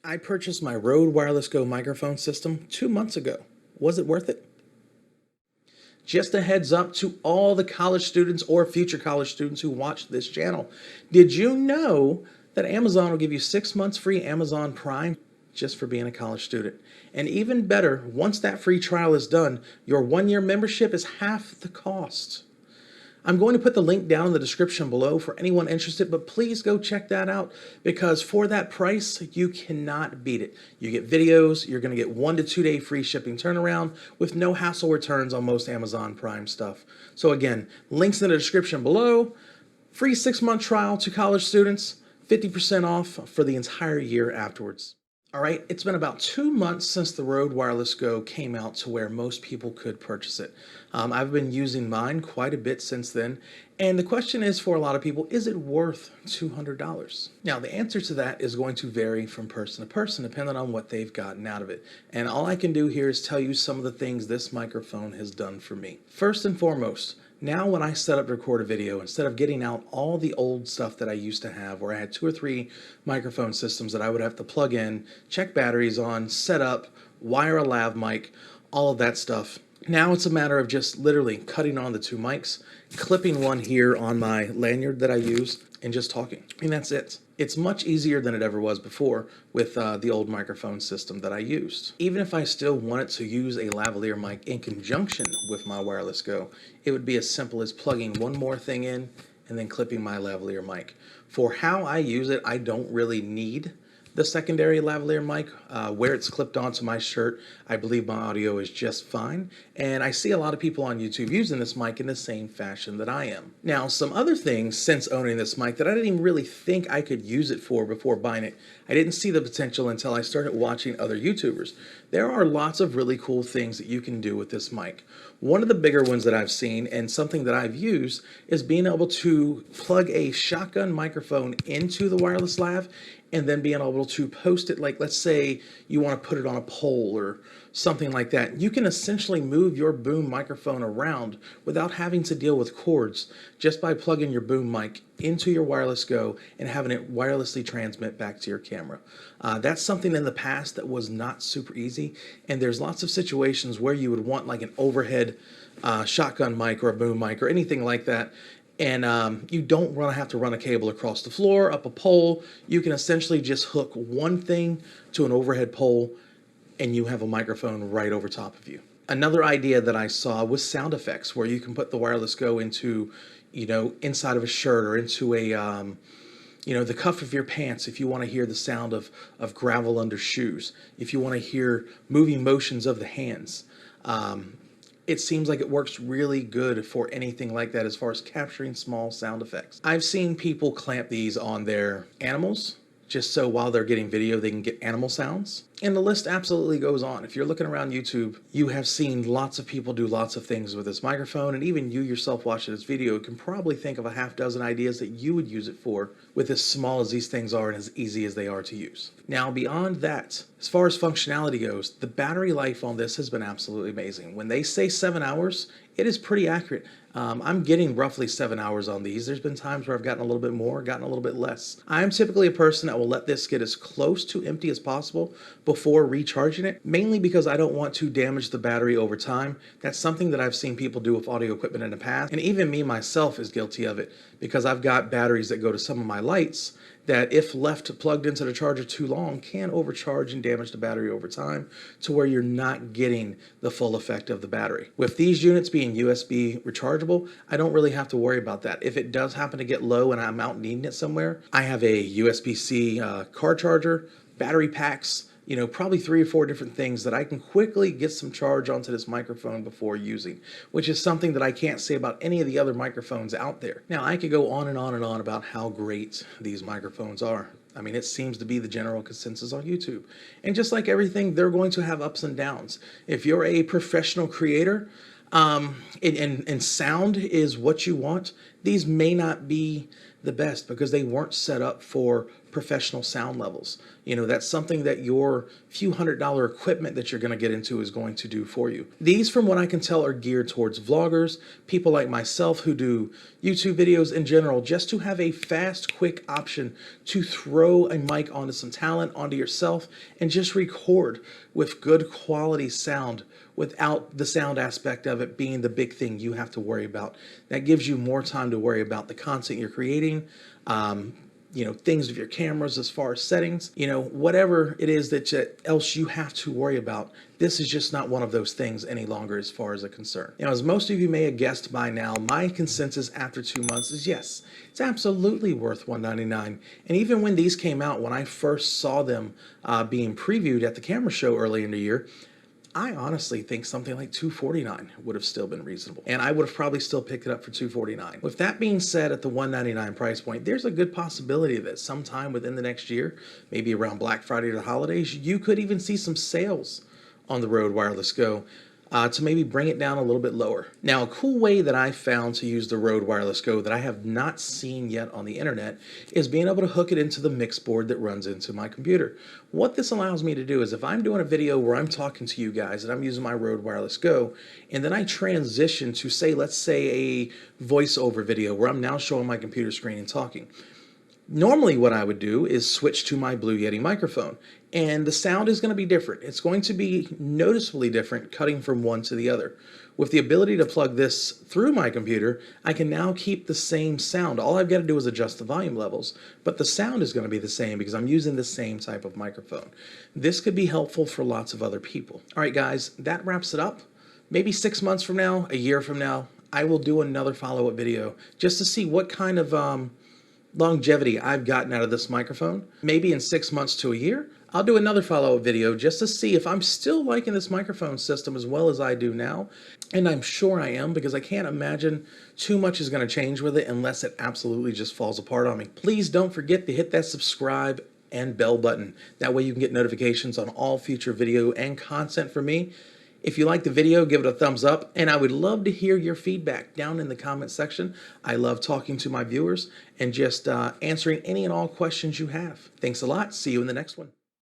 I purchased my Rode Wireless Go microphone system 2 months ago. Was it worth it? Just a heads up to all the college students or future college students who watch this channel. Did you know that Amazon will give you 6 months free Amazon Prime just for being a college student? And even better, once that free trial is done, your 1-year membership is half the cost. I'm going to put the link down in the description below for anyone interested, but please go check that out because for that price, you cannot beat it. You get videos, you're going to get 1 to 2 day free shipping turnaround with no hassle returns on most Amazon Prime stuff. So again, links in the description below, free 6-month trial to college students, 50% off for the entire year afterwards. All right, it's been about 2 months since the Rode Wireless Go came out to where most people could purchase it. I've been using mine quite a bit since then, and the question is for a lot of people, is it worth $200? Now, the answer to that is going to vary from person to person, depending on what they've gotten out of it. And all I can do here is tell you some of the things this microphone has done for me. First and foremost, now when I set up to record a video, instead of getting out all the old stuff that I used to have where I had 2 or 3 microphone systems that I would have to plug in, check batteries on, set up, wire a lav mic, all of that stuff. Now it's a matter of just literally cutting on the 2 mics, clipping one here on my lanyard that I use, and just talking. And that's it. It's much easier than it ever was before with the old microphone system that I used. Even if I still wanted to use a lavalier mic in conjunction with my Wireless Go, it would be as simple as plugging one more thing in and then clipping my lavalier mic. For how I use it, I don't really need the secondary lavalier mic. Where it's clipped onto my shirt, I believe my audio is just fine. And I see a lot of people on YouTube using this mic in the same fashion that I am. Now, some other things since owning this mic that I didn't even really think I could use it for before buying it. I didn't see the potential until I started watching other YouTubers. There are lots of really cool things that you can do with this mic. One of the bigger ones that I've seen and something that I've used is being able to plug a shotgun microphone into the wireless lav and then being able to post it, like let's say you want to put it on a pole or something like that. You can essentially move your boom microphone around without having to deal with cords just by plugging your boom mic into your Wireless Go and having it wirelessly transmit back to your camera. That's something in the past that was not super easy, and there's lots of situations where you would want like an overhead shotgun mic or a boom mic or anything like that. And you don't want to have to run a cable across the floor, up a pole. You can essentially just hook one thing to an overhead pole and you have a microphone right over top of you. Another idea that I saw was sound effects, where you can put the Wireless Go into, inside of a shirt or into a, the cuff of your pants if you want to hear the sound of gravel under shoes, if you want to hear moving motions of the hands. It seems like it works really good for anything like that as far as capturing small sound effects. I've seen people clamp these on their animals, just so while they're getting video, they can get animal sounds. And the list absolutely goes on. If you're looking around YouTube, you have seen lots of people do lots of things with this microphone, and even you yourself watching this video can probably think of a half dozen ideas that you would use it for with as small as these things are and as easy as they are to use. Now, beyond that, as far as functionality goes, the battery life on this has been absolutely amazing. When they say 7 hours, it is pretty accurate. I'm getting roughly 7 hours on these. There's been times where I've gotten a little bit more, gotten a little bit less. I'm typically a person that will let this get as close to empty as possible before recharging it, mainly because I don't want to damage the battery over time. That's something that I've seen people do with audio equipment in the past, and even me myself is guilty of it because I've got batteries that go to some of my lights that if left plugged into the charger too long can overcharge and damage the battery over time to where you're not getting the full effect of the battery. With these units being USB rechargeable, I don't really have to worry about that. If it does happen to get low and I'm out needing it somewhere, I have a USB-C car charger, battery packs, probably 3 or 4 different things that I can quickly get some charge onto this microphone before using, which is something that I can't say about any of the other microphones out there. Now, I could go on and on and on about how great these microphones are. I mean, it seems to be the general consensus on YouTube. And just like everything, they're going to have ups and downs. If you're a professional creator, and sound is what you want, these may not be the best because they weren't set up for professional sound levels. You know, that's something that your few $100 equipment that you're going to get into is going to do for you. These, from what I can tell, are geared towards vloggers, people like myself who do YouTube videos in general, just to have a fast, quick option to throw a mic onto some talent, onto yourself, and just record with good quality sound without the sound aspect of it being the big thing you have to worry about. That gives you more time to worry about the content you're creating, you know, things with your cameras as far as settings, you know, whatever it is that else you have to worry about. This is just not one of those things any longer as far as a concern. You know, as most of you may have guessed by now, my consensus after 2 months is yes, it's absolutely worth $199. And even when these came out, when I first saw them being previewed at the camera show early in the year, I honestly think something like $249 would have still been reasonable. And I would have probably still picked it up for $249. With that being said, at the $199 price point, there's a good possibility that sometime within the next year, maybe around Black Friday or the holidays, you could even see some sales on the Rode Wireless Go to maybe bring it down a little bit lower. Now, a cool way that I found to use the Rode Wireless Go that I have not seen yet on the internet is being able to hook it into the mix board that runs into my computer. What this allows me to do is if I'm doing a video where I'm talking to you guys and I'm using my Rode Wireless Go, and then I transition to say, let's say a voiceover video where I'm now showing my computer screen and talking. Normally what I would do is switch to my Blue Yeti microphone, and the sound is going to be different. It's going to be noticeably different cutting from one to the other. With the ability to plug this through my computer, I can now keep the same sound. All I've got to do is adjust the volume levels, but the sound is going to be the same because I'm using the same type of microphone. This could be helpful for lots of other people. All right, guys, that wraps it up. Maybe 6 months from now, a year from now, I will do another follow-up video just to see what kind of longevity I've gotten out of this microphone. Maybe in 6 months to a year, I'll do another follow-up video just to see if I'm still liking this microphone system as well as I do now. And I'm sure I am, because I can't imagine too much is going to change with it unless it absolutely just falls apart on me. Please don't forget to hit that subscribe and bell button. That way you can get notifications on all future video and content from me. If you like the video, give it a thumbs up, and I would love to hear your feedback down in the comment section. I love talking to my viewers and just answering any and all questions you have. Thanks a lot. See you in the next one.